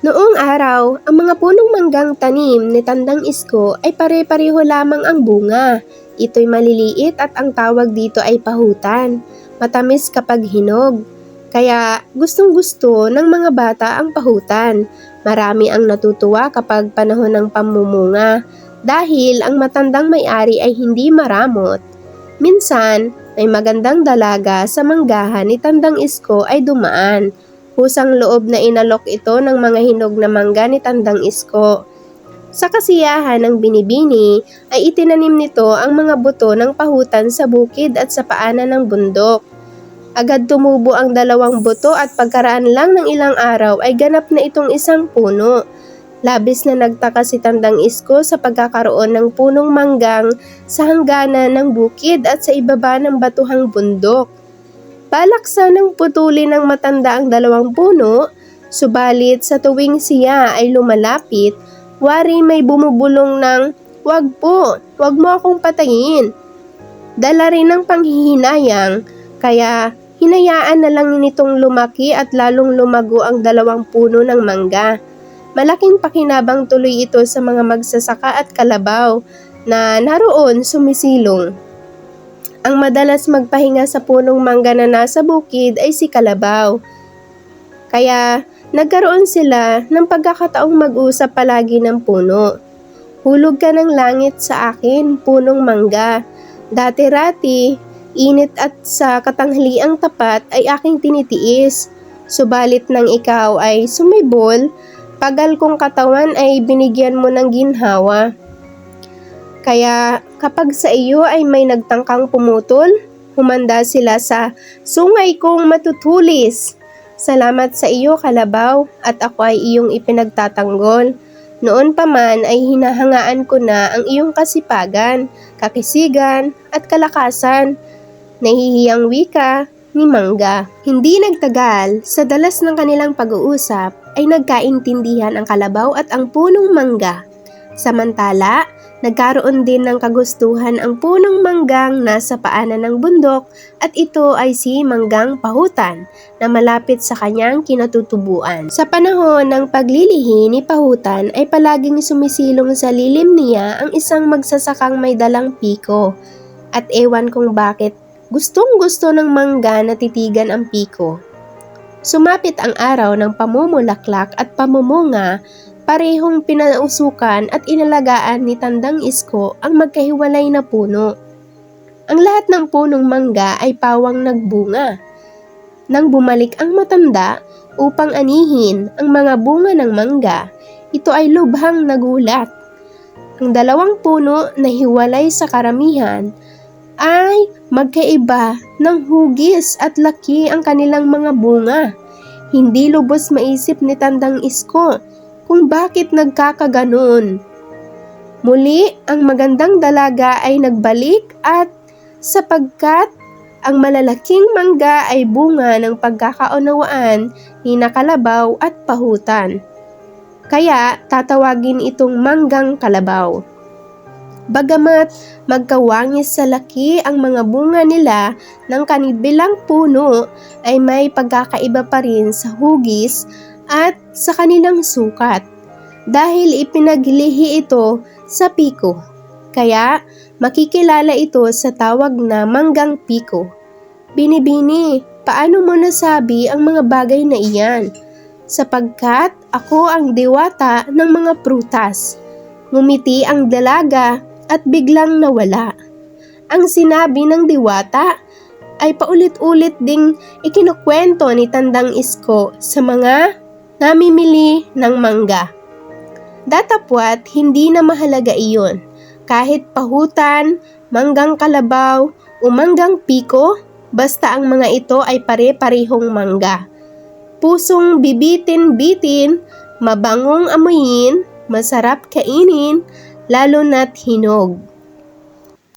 Noong araw, ang mga punong manggang tanim ni Tandang Isko ay pare-pareho lamang ang bunga. Ito'y maliliit at ang tawag dito ay pahutan. Matamis kapag hinog. Kaya gustong-gusto ng mga bata ang pahutan. Marami ang natutuwa kapag panahon ng pamumunga dahil ang matandang may-ari ay hindi maramot. Minsan, may magandang dalaga sa manggahan ni Tandang Isko ay dumaan. Kusang loob na inalok ito ng mga hinog na mangga ni Tandang Isko. Sa kasiyahan ng binibini ay itinanim nito ang mga buto ng pahutan sa bukid at sa paanan ng bundok. Agad tumubo ang dalawang buto at pagkaraan lang ng ilang araw ay ganap na itong isang puno. Labis na nagtaka si Tandang Isko sa pagkakaroon ng punong manggang sa hangganan ng bukid at sa ibaba ng batuhang bundok. Balak sanang putulin ng matanda ang dalawang puno, subalit sa tuwing siya ay lumalapit, wari may bumubulong ng, "Wag po, wag mo akong patayin." Dala rin ng panghihinayang, kaya hinayaan na lang nitong lumaki at lalong lumago ang dalawang puno ng mangga. Malaking pakinabang tuloy ito sa mga magsasaka at kalabaw na naroon sumisilong. Ang madalas magpahinga sa punong mangga na nasa bukid ay si Kalabaw. Kaya nagkaroon sila ng pagkakataong mag-usap palagi ng puno. "Hulog ka ng langit sa akin, punong mangga. Dati-rati, init at sa katanghaliang tapat ay aking tinitiis. Subalit nang ikaw ay sumibol, pagal kong katawan ay binigyan mo ng ginhawa. Kaya kapag sa iyo ay may nagtangkang pumutol, humanda sila sa sungay kong matutulis. Salamat sa iyo, Kalabaw, at ako ay iyong ipinagtatanggol. Noon pa man ay hinahangaan ko na ang iyong kasipagan, kakisigan at kalakasan." Nahihiyang wika ni Mangga. Hindi nagtagal, sa dalas ng kanilang pag-uusap ay nagkaintindihan ang Kalabaw at ang punong mangga. Samantala, nagkaroon din ng kagustuhan ang punong manggang nasa paanan ng bundok at ito ay si Manggang Pahutan na malapit sa kanyang kinatutubuan. Sa panahon ng paglilihi ni Pahutan ay palaging sumisilong sa lilim niya ang isang magsasakang may dalang piko. At ewan kung bakit gustong-gusto ng mangga na titigan ang piko. Sumapit ang araw ng pamumulaklak at pamumunga. Parehong pinausukan at inalagaan ni Tandang Isko ang magkahiwalay na puno. Ang lahat ng punong mangga ay pawang nagbunga. Nang bumalik ang matanda upang anihin ang mga bunga ng mangga, ito ay lubhang nagulat. Ang dalawang puno na hiwalay sa karamihan ay magkaiba ng hugis at laki ang kanilang mga bunga. Hindi lubos maisip ni Tandang Isko kung bakit nagkakaganon. Muli, ang magandang dalaga ay nagbalik at sapagkat ang malalaking mangga ay bunga ng pagkakaunawaan ni Kalabaw at Pahutan. Kaya tatawagin itong Manggang Kalabaw. Bagamat magkawangis sa laki ang mga bunga nila ng kanibilang puno ay may pagkakaiba pa rin sa hugis at sa kanilang sukat dahil ipinaglihi ito sa piko. Kaya makikilala ito sa tawag na Manggang Piko. Binibini, paano mo nasabi ang mga bagay na iyan? Sapagkat ako ang diwata ng mga prutas. Ngumiti ang dalaga at biglang nawala. Ang sinabi ng diwata ay paulit-ulit ding ikinukwento ni Tandang Isko sa mga namimili ng mangga. Datapwat hindi na mahalaga iyon. Kahit pahutan, manggang kalabaw o manggang piko, basta ang mga ito ay pare-parehong mangga. Pusong bibitin-bitin, mabangong amuyin, masarap kainin, lalo na't hinog.